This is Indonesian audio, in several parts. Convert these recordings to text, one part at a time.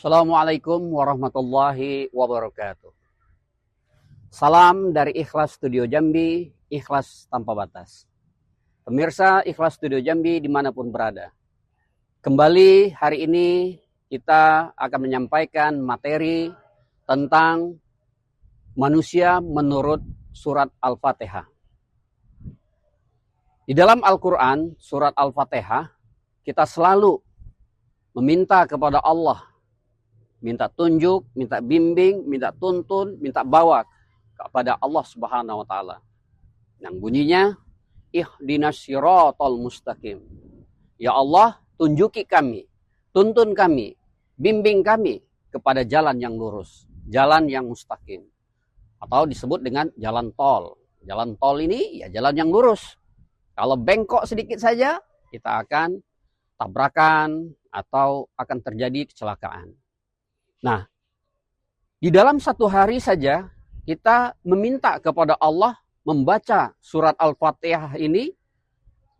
Assalamualaikum warahmatullahi wabarakatuh. Salam dari Ikhlas Studio Jambi, ikhlas tanpa batas. Pemirsa Ikhlas Studio Jambi dimanapun berada. Kembali hari ini kita akan menyampaikan materi tentang manusia menurut surat Al-Fatihah. Di dalam Al-Quran, surat Al-Fatihah, kita selalu meminta kepada Allah, minta tunjuk, minta bimbing, minta tuntun, minta bawa kepada Allah Subhanahu wa taala. Yang bunyinya ihdinas siratal mustaqim. Ya Allah, tunjuki kami, tuntun kami, bimbing kami kepada jalan yang lurus, jalan yang mustaqim. Atau disebut dengan jalan tol. Jalan tol ini ya jalan yang lurus. Kalau bengkok sedikit saja, kita akan tabrakan atau akan terjadi kecelakaan. Nah, di dalam satu hari saja kita meminta kepada Allah membaca surat Al-Fatihah ini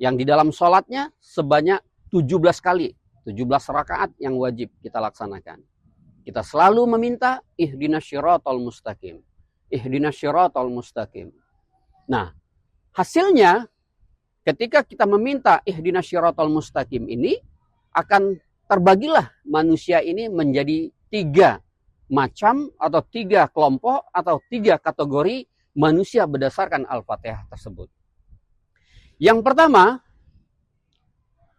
yang di dalam sholatnya sebanyak 17 kali. 17 rakaat yang wajib kita laksanakan. Kita selalu meminta ihdinas siratal mustaqim. Ihdinas siratal mustaqim. Nah, hasilnya ketika kita meminta ihdinas siratal mustaqim ini akan terbagilah manusia ini menjadi 3 macam atau 3 kelompok atau 3 kategori manusia berdasarkan Al-Fatihah tersebut. Yang pertama,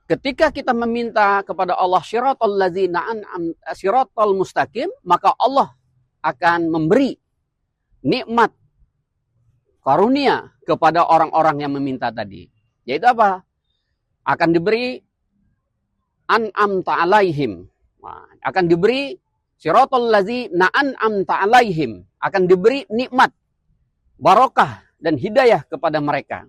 ketika kita meminta kepada Allah siratal mustaqim, maka Allah akan memberi nikmat karunia kepada orang-orang yang meminta tadi. Yaitu apa? Akan diberi an'amta alaihim. Akan diberi siratal ladzina an'amta alaihim, akan diberi nikmat, barokah dan hidayah kepada mereka.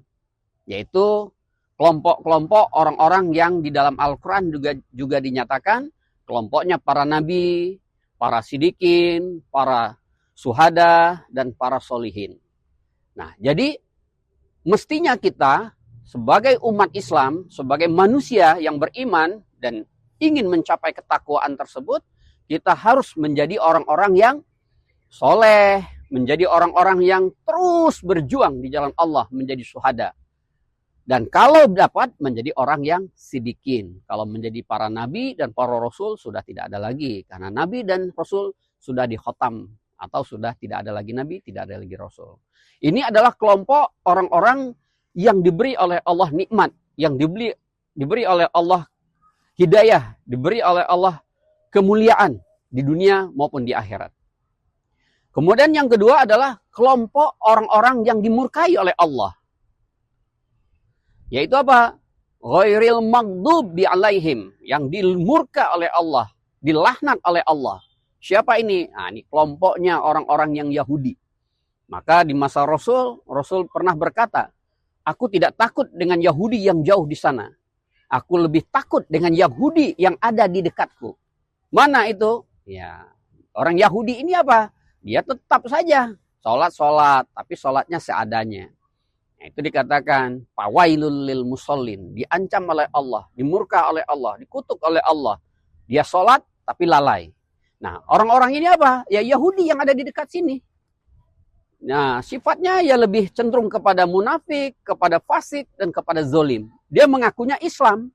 Yaitu kelompok-kelompok orang-orang yang di dalam Al-Quran juga dinyatakan kelompoknya para nabi, para sidikin, para suhada, dan para solihin. Nah, jadi mestinya kita sebagai umat Islam, sebagai manusia yang beriman dan ingin mencapai ketakwaan tersebut, kita harus menjadi orang-orang yang soleh, menjadi orang-orang yang terus berjuang di jalan Allah, menjadi syuhada. Dan kalau dapat menjadi orang yang sidikin. Kalau menjadi para nabi dan para rasul sudah tidak ada lagi. Karena nabi dan rasul sudah dikhotam. Atau sudah tidak ada lagi nabi, tidak ada lagi rasul. Ini adalah kelompok orang-orang yang diberi oleh Allah nikmat. Yang diberi oleh Allah hidayah. Diberi oleh Allah kemuliaan di dunia maupun di akhirat. Kemudian yang kedua adalah kelompok orang-orang yang dimurkai oleh Allah. Yaitu apa? Ghairil maghdubi alaihim, yang dimurka oleh Allah, dilaknat oleh Allah. Siapa ini? Nah, ini kelompoknya orang-orang yang Yahudi. Maka di masa Rasul pernah berkata, aku tidak takut dengan Yahudi yang jauh di sana. Aku lebih takut dengan Yahudi yang ada di dekatku. Mana itu? Ya, orang Yahudi ini apa? Dia tetap saja sholat, tapi sholatnya seadanya. Nah, itu dikatakan fawailul lil musallin, diancam oleh Allah, dimurka oleh Allah, dikutuk oleh Allah. Dia sholat tapi lalai. Nah, orang-orang ini apa? Ya Yahudi yang ada di dekat sini. Nah, sifatnya ya lebih cenderung kepada munafik, kepada fasik, dan kepada zolim. Dia mengakunya Islam.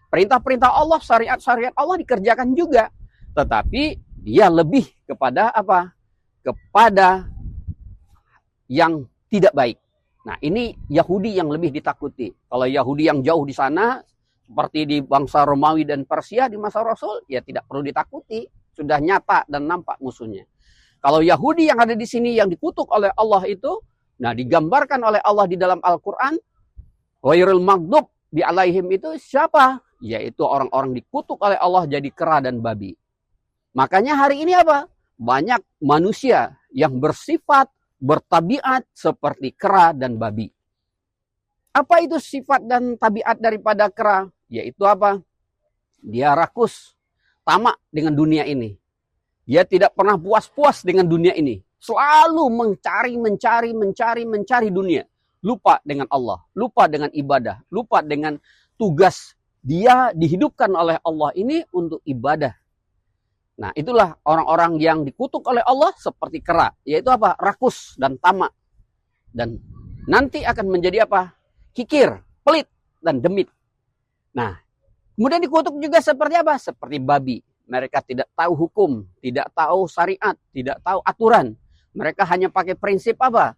Perintah-perintah Allah, syariat-syariat Allah dikerjakan juga. Tetapi dia lebih kepada apa? Kepada yang tidak baik. Nah, ini Yahudi yang lebih ditakuti. Kalau Yahudi yang jauh di sana, seperti di bangsa Romawi dan Persia di masa Rasul, ya tidak perlu ditakuti. Sudah nyata dan nampak musuhnya. Kalau Yahudi yang ada di sini yang dikutuk oleh Allah itu, nah digambarkan oleh Allah di dalam Al-Quran, ghairil maghdub bi alaihim itu siapa? Yaitu orang-orang dikutuk oleh Allah jadi kera dan babi. Makanya hari ini apa? Banyak manusia yang bersifat, bertabiat seperti kera dan babi. Apa itu sifat dan tabiat daripada kera? Yaitu apa? Dia rakus, tamak dengan dunia ini. Dia tidak pernah puas-puas dengan dunia ini. Selalu mencari dunia. Lupa dengan Allah, lupa dengan ibadah, lupa dengan tugas dia dihidupkan oleh Allah ini untuk ibadah. Nah, itulah orang-orang yang dikutuk oleh Allah seperti kera, yaitu apa? Rakus dan tamak. Dan nanti akan menjadi apa? Kikir, pelit, dan demit. Nah, kemudian dikutuk juga seperti apa? Seperti babi. Mereka tidak tahu hukum, tidak tahu syariat, tidak tahu aturan. Mereka hanya pakai prinsip apa?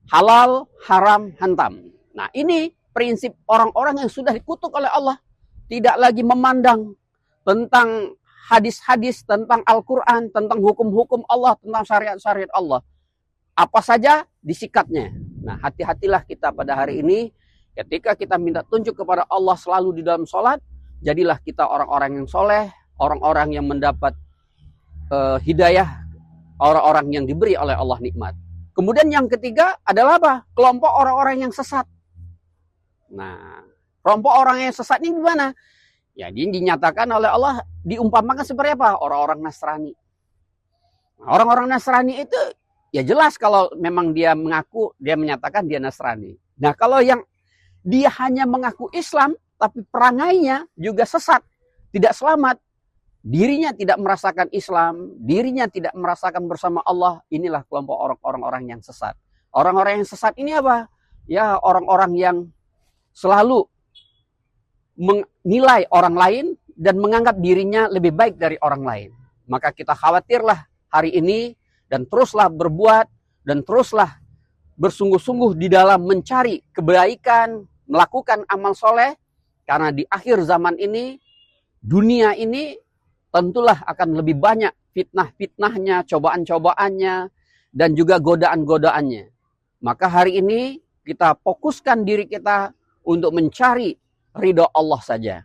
Halal, haram, hantam. Nah, ini prinsip orang-orang yang sudah dikutuk oleh Allah. Tidak lagi memandang tentang hadis-hadis, tentang Al-Quran, tentang hukum-hukum Allah, tentang syariat-syariat Allah. Apa saja disikatnya. Nah, hati-hatilah kita pada hari ini. Ketika kita minta tunjuk kepada Allah selalu di dalam sholat, jadilah kita orang-orang yang soleh, orang-orang yang mendapat hidayah, orang-orang yang diberi oleh Allah nikmat. Kemudian yang ketiga adalah apa? Kelompok orang-orang yang sesat. Nah, kelompok orang yang sesat ini gimana? Ya, dia dinyatakan oleh Allah diumpamakan seperti apa? Orang-orang Nasrani. Orang-orang Nasrani itu ya jelas kalau memang dia mengaku, dia menyatakan dia Nasrani. Nah, kalau yang dia hanya mengaku Islam, tapi perangainya juga sesat, tidak selamat, dirinya tidak merasakan Islam, dirinya tidak merasakan bersama Allah, inilah kelompok orang-orang yang sesat. Orang-orang yang sesat ini apa? Ya, orang-orang yang selalu menilai orang lain dan menganggap dirinya lebih baik dari orang lain. Maka kita khawatirlah hari ini dan teruslah berbuat dan teruslah bersungguh-sungguh di dalam mencari kebaikan, melakukan amal soleh, karena di akhir zaman ini, dunia ini tentulah akan lebih banyak fitnah-fitnahnya, cobaan-cobaannya, dan juga godaan-godaannya. Maka hari ini kita fokuskan diri kita untuk mencari ridho Allah saja.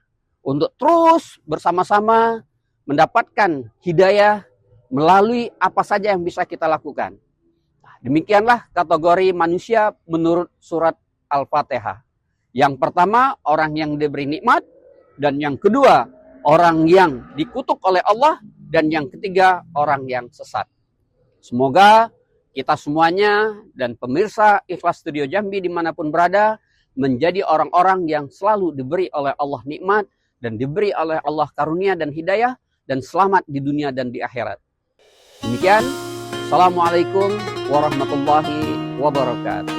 Untuk terus bersama-sama mendapatkan hidayah melalui apa saja yang bisa kita lakukan. Nah, demikianlah kategori manusia menurut surat Al-Fatihah. Yang pertama, orang yang diberi nikmat. Dan yang kedua, orang yang dikutuk oleh Allah. Dan yang ketiga, orang yang sesat. Semoga kita semuanya dan pemirsa Ikhlas Studio Jambi dimanapun berada, menjadi orang-orang yang selalu diberi oleh Allah nikmat dan diberi oleh Allah karunia dan hidayah dan selamat di dunia dan di akhirat. Demikian, Assalamualaikum warahmatullahi wabarakatuh.